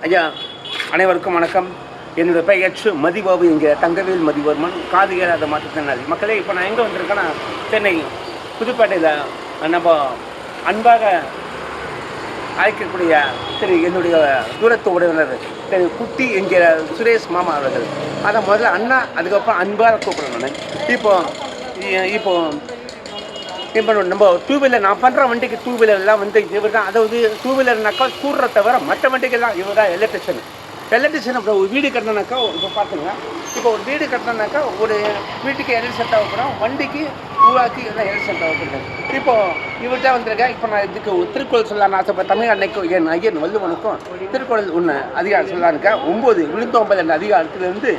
ஐயா, அனைவருக்கும் வணக்கம். என்னோடய பெயர் மதிபாபு. இங்கே தங்கவேல் மதிவர்மன், காது கேளாத மாற்றுத்திறனாளி. மக்களே, இப்போ நான் எங்கே வந்திருக்கேன்னா, சென்னை புதுப்பேட்டையில் நம்ம அன்பாக அழைக்கக்கூடிய என்னுடைய தூரத்து உறவினர் குட்டி என்கிற சுரேஷ் மாமா அவர்கள். அதை முதல்ல அண்ணா, அதுக்கப்புறம் அன்பாக கூப்பிடுறேன் நான். இப்போ நம்ம டூ வீலர் நான் பண்ணுற வண்டிக்கு டூ வீலர்லாம் இவர் தான். அதாவது டூ வீலர்னாக்கா கூடுற தவிர மற்ற வண்டிக்கெல்லாம் இவர் தான் எலக்ட்ரிஷியன். அப்புறம் ஒரு வீடு கட்டினாக்கா, இப்போ பார்த்துங்க, இப்போ ஒரு வீடு கட்டினாக்கா ஒரு வீட்டுக்கு எலக்ட்ரிஷன் தேவைப்படும், வண்டிக்கு உருவாக்கி எல்லாம் எலக்ட்ரிஷன் தேவைப்படுது. இப்போது இவர்கிட்ட வந்திருக்கேன். இப்போ நான் இதுக்கு ஒரு திருக்குறள் சொல்லலான்னு ஆசைப்பட்ட தமிழ் அன்னைக்கும் என் ஐயன் வள்ளுவனுக்கும் திருக்குறள் ஒன்று அதிகாரம் சொல்லலான்னு இருக்கேன். 9 விழுந்தோம்பல் என்ற அதிகாரத்திலிருந்து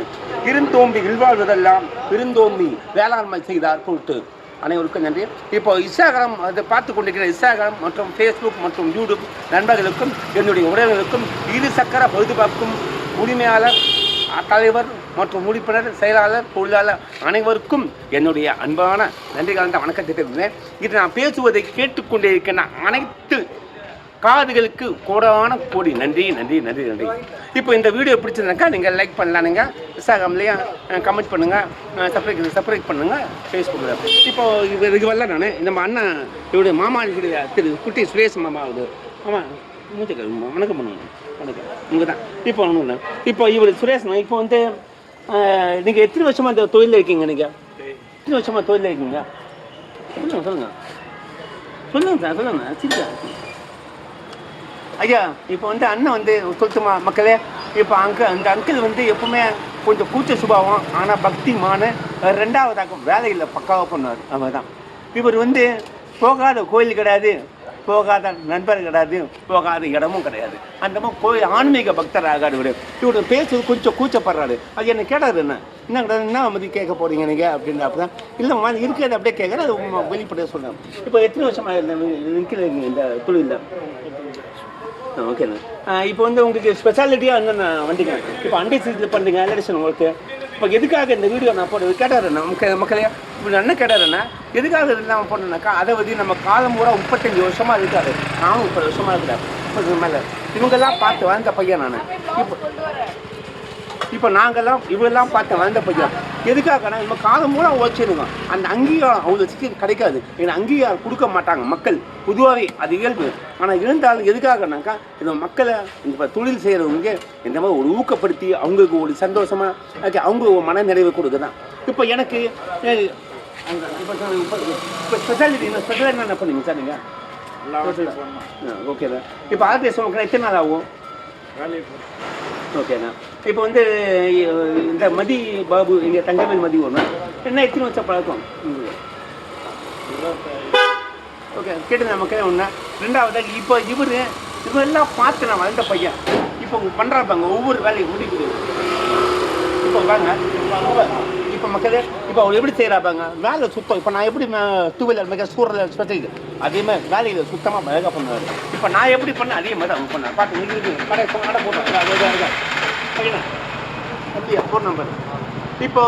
இருந்தோம்பி இல்வாழ்வதெல்லாம் விருந்தோம்பி வேளாண்மை செய்தார் பொருட்டு. அனைவருக்கும் நன்றி. இப்போ இன்ஸ்டாகிராம் அதை பார்த்து கொண்டிருக்கிற இன்ஸ்டாகிராம் மற்றும் ஃபேஸ்புக் மற்றும் யூடியூப் நண்பர்களுக்கும் என்னுடைய உறவினர்களுக்கும் இரு சக்கர பொழுதுபார்க்கும் உரிமையாளர், தலைவர் மற்றும் உறுப்பினர், செயலாளர், தொழிலாளர் அனைவருக்கும் என்னுடைய அன்பான நன்றி கலந்த வணக்கத்தை தெரிவிக்கிறேன். இது நான் பேசுவதை கேட்டுக்கொண்டே இருக்கின்ற அனைத்து காதுகளுக்கு கோடான கோடி நன்றி நன்றி நன்றி நன்றி. இப்போ இந்த வீடியோ பிடிச்சிருந்தாக்கா நீங்கள் லைக் பண்ணலானுங்க, இன்ஸ்டாகிராம்லேயும் கமெண்ட் பண்ணுங்கள், சப்ஸ்கிரைப் பண்ணுங்கள் ஃபேஸ்புக்கில். இப்போது இது வரல நான் நம்ம அண்ணன் இவருடைய மாமா திரு குட்டி சுரேஷ் மாமா ஆகுது. ஆமாம், மூச்சுக்க வணக்கம் பண்ணுங்க. வணக்கம், உங்கள் தான். இப்போ இவர் சுரேஷ். இப்போ நீங்கள் எத்தனை வருஷமாக இந்த தொழிலில் இருக்கீங்க? நீங்கள் எத்தனை வருஷமாக தொழிலில் இருக்கீங்க? சொல்லுங்கள் சார், சொல்லுங்கள் சரியா ஐயா. இப்போ அண்ணன் சொல்லுமா மக்களே. இப்போ அந்த அங்கிள் எப்பவுமே கொஞ்சம் கூச்ச சுபாவம், ஆனால் பக்திமான, ரெண்டாவதாக்கும் வேலையில் பக்காவாக பண்ணுவார். அவர் தான். இவர் போகாத கோயில் கிடையாது, போகாத நண்பர் கிடையாது, போகாத இடமும் கிடையாது. அந்த மாதிரி கோயில் ஆன்மீக பக்தர் ஆகாது. இவர் பேசுறது கொஞ்சம் கூச்சப்படுறாரு. அது என்ன கேட்டார், என்ன கிடையாது, என்ன மதி கேட்க போகிறீங்க நீங்கள் அப்படின்றப்ப தான். இல்லைம்மா இருக்கிறது அப்படியே கேட்குறேன், அது வெளிப்படையாக சொல்கிறேன். இப்போ எத்தனை வருஷமாக நிற்கிறீங்க இந்த தொழிலில்? ஓகேண்ணா. இப்போ உங்களுக்கு ஸ்பெஷாலிட்டியாக வண்டிங்க. இப்போ அண்டை சீட்டில் பண்ணுறீங்க எலக்ட்ரிஷன் உங்களுக்கு. இப்போ எதுக்காக இந்த வீடியோ நான் போட்டு கேட்டாருண்ணா மக்களே, இப்படி அண்ணன் கேட்டாருண்ணா எதுக்காக இல்லாமல் போனோம்னாக்கா, அதை நம்ம காலம் பூரா 35 வருஷமாக இருக்காது, நானும் 30 வருஷமாக இருக்கிறேன். 30 மேலே இவங்கெல்லாம் பார்த்து வாழ்ந்த பையன் நான். இப்போ நாங்கள்லாம் இவெல்லாம் பார்த்து வளர்ந்த பையன். எதுக்காகனா நம்ம காலம் மூலம் உழைச்சிருக்கோம். அந்த அங்கீகாரம் அவ்வளோ சீக்கிரம் கிடைக்காது. ஏன்னா அங்கீகாரம் கொடுக்க மாட்டாங்க மக்கள் பொதுவாகவே, அது இயல்பு. ஆனால் இருந்தாலும் எதுக்காகனாக்கா, இந்த மக்களை இப்போ தொழில் செய்கிறவங்க இந்த மாதிரி ஒரு ஊக்கப்படுத்தி அவங்களுக்கு ஒரு சந்தோஷமாக அவங்க ஒரு மன நிறைவு கொடுக்க தான். இப்போ எனக்கு இப்போ ஸ்பெஷாலிட்டி என்ன பண்ணீங்க சார் நீங்கள்? ஓகே தான். இப்போ ஆர்டிஎஸ் எத்தனை நாள் ஆகும்? ஓகேண்ணா. இப்போ இந்த மதி பாபு, இங்கே தங்கவேல் மதி ஒன்று என்ன எத்தனை வருஷம் பழக்கம்? ஓகே, கேட்டுங்க மக்களே. ஒன்று ரெண்டாவதாக இப்போ இவரெல்லாம் பார்த்து நான் வளர்ந்த பையன். இப்போ பண்ணுறாப்பாங்க ஒவ்வொரு வேலையும் முடிக்குது. இப்போ வாங்க, இப்போ மக்களே, இப்போ அவர் எப்படி செய்கிறாப்பாங்க வேலை சுத்தம். இப்போ நான் எப்படி டூ வீலர் மிக சூழல் ஸ்பெஷல் அதே மாதிரி வேலையில் சுத்தமாக அழகாக பண்ணுவார். இப்போ நான் எப்படி பண்ணேன் அதே மாதிரி அவங்க பண்ணேன். பார்த்து நீங்கள் கடை போட்டோம் அதே ஓகேண்ணா. அப்படியா ஃபோன் நம்பர். இப்போ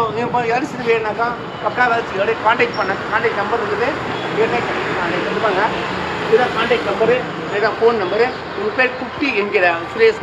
அரிசி வேணுனாக்கா பக்கா அரிசி கான்டாக்ட் பண்ண கான்டாக்ட் நம்பர் இருக்குது. இருப்பாங்க, இதுதான் கான்டாக்ட் நம்பரு, இதுதான் ஃபோன் நம்பரு. உங்கள் பேர் குட்டி என்கிற சுரேஷ்.